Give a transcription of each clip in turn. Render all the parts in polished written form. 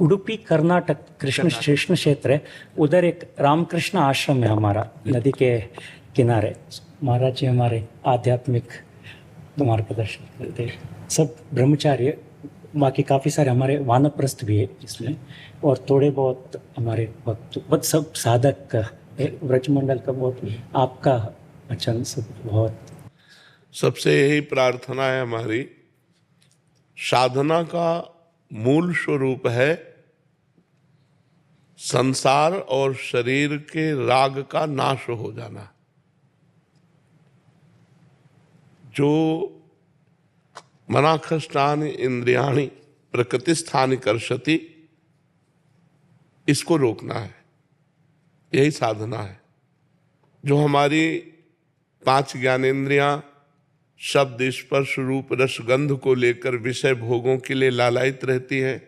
उडुपी कर्नाटक कृष्ण क्षेत्र है, उधर एक रामकृष्ण आश्रम है हमारा, नदी के किनारे। महाराज जी हमारे आध्यात्मिक मार्गदर्शन करते हैं, सब ब्रह्मचार्य, बाकी काफ़ी सारे हमारे वानप्रस्थ भी है इसमें, और थोड़े बहुत हमारे भक्त, बहुत सब साधक व्रजमंडल का बहुत आपका वचन सब बहुत। सबसे यही प्रार्थना है हमारी, साधना का मूल स्वरूप है संसार और शरीर के राग का नाश हो जाना। जो मनाखष्टानि इंद्रियाणि प्रकृतिस्थानि कर्षति, इसको रोकना है, यही साधना है। जो हमारी 5 ज्ञानेंद्रियां शब्द स्पर्श रूप रस गंध को लेकर विषय भोगों के लिए लालायित रहती हैं,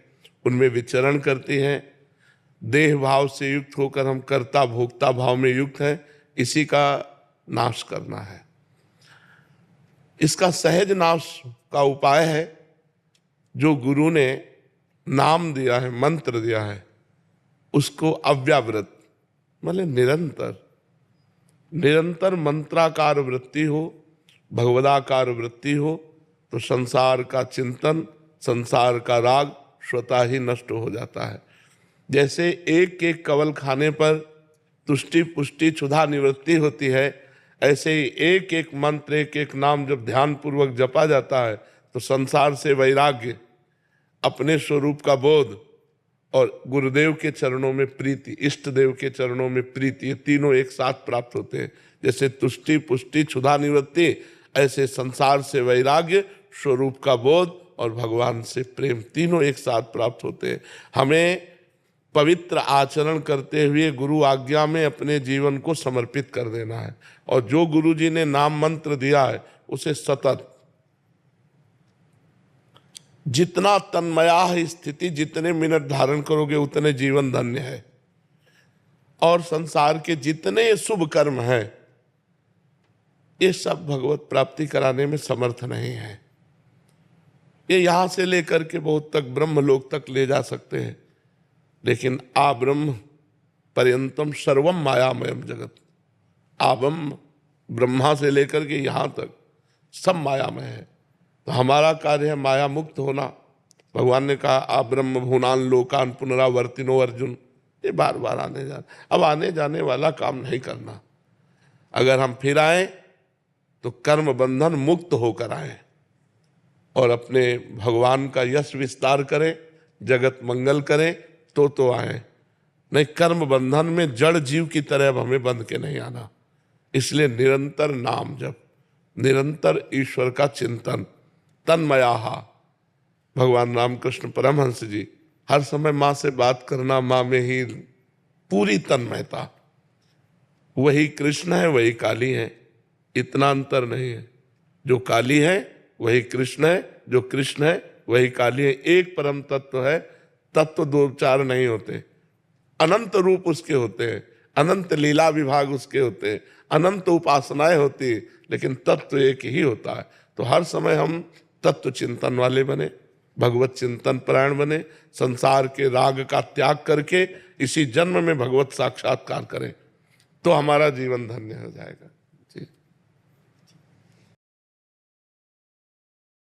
उनमें विचरण करती हैं, देह भाव से युक्त होकर हम कर्ता भोक्ता भाव में युक्त हैं, इसी का नाश करना है। इसका सहज नाश का उपाय है जो गुरु ने नाम दिया है, मंत्र दिया है, उसको अव्याव्रत मतलब निरंतर मंत्राकार वृत्ति हो, भगवदाकार वृत्ति हो, तो संसार का चिंतन, संसार का राग स्वतः ही नष्ट हो जाता है। जैसे एक एक कवल खाने पर तुष्टि पुष्टि क्षुधा निवृत्ति होती है, ऐसे ही एक एक मंत्र, एक एक नाम जब ध्यान पूर्वक जपा जाता है तो संसार से वैराग्य, अपने स्वरूप का बोध और गुरुदेव के चरणों में प्रीति, इष्ट देव के चरणों में प्रीति, ये तीनों एक साथ प्राप्त होते हैं। जैसे तुष्टि पुष्टि क्षुधा निवृत्ति, ऐसे संसार से वैराग्य, स्वरूप का बोध और भगवान से प्रेम, तीनों एक साथ प्राप्त होते हैं। हमें पवित्र आचरण करते हुए गुरु आज्ञा में अपने जीवन को समर्पित कर देना है, और जो गुरु जी ने नाम मंत्र दिया है उसे सतत, जितना तन्मया स्थिति, जितने मिनट धारण करोगे उतने जीवन धन्य है। और संसार के जितने शुभ कर्म हैं ये सब भगवत प्राप्ति कराने में समर्थ नहीं है। ये यहां से लेकर के बहुत तक ब्रह्मलोक तक ले जा सकते हैं, लेकिन आ ब्रह्म पर्यंतम सर्वम मायामयम जगत, आबम ब्रह्मा से लेकर के यहाँ तक सब मायामय है। तो हमारा कार्य है माया मुक्त होना। भगवान ने कहा आ ब्रह्म भुवनान लोकान पुनरावर्तिनो अर्जुन, ये बार बार आने जाने, अब आने जाने वाला काम नहीं करना। अगर हम फिर आए तो कर्म बंधन मुक्त होकर आए और अपने भगवान का यश विस्तार करें, जगत मंगल करें, तो आए, नहीं कर्म बंधन में जड़ जीव की तरह अब हमें बंध के नहीं आना। इसलिए निरंतर नाम जप, निरंतर ईश्वर का चिंतन, तन्मयाहा। भगवान रामकृष्ण परमहंस जी हर समय माँ से बात करना, माँ में ही पूरी तन्मयता। वही कृष्ण है, वही काली है, इतना अंतर नहीं है। जो काली है वही कृष्ण है, जो कृष्ण है वही काली है। एक परम तत्व है, तत्व दो चार नहीं होते, अनंत रूप उसके होते हैं, अनंत लीला विभाग उसके होते हैं, अनंत उपासनाएं होती है, लेकिन तत्व एक ही होता है। तो हर समय हम तत्व चिंतन वाले बने, भगवत चिंतन परायण बने, संसार के राग का त्याग करके इसी जन्म में भगवत साक्षात्कार करें, तो हमारा जीवन धन्य हो जाएगा।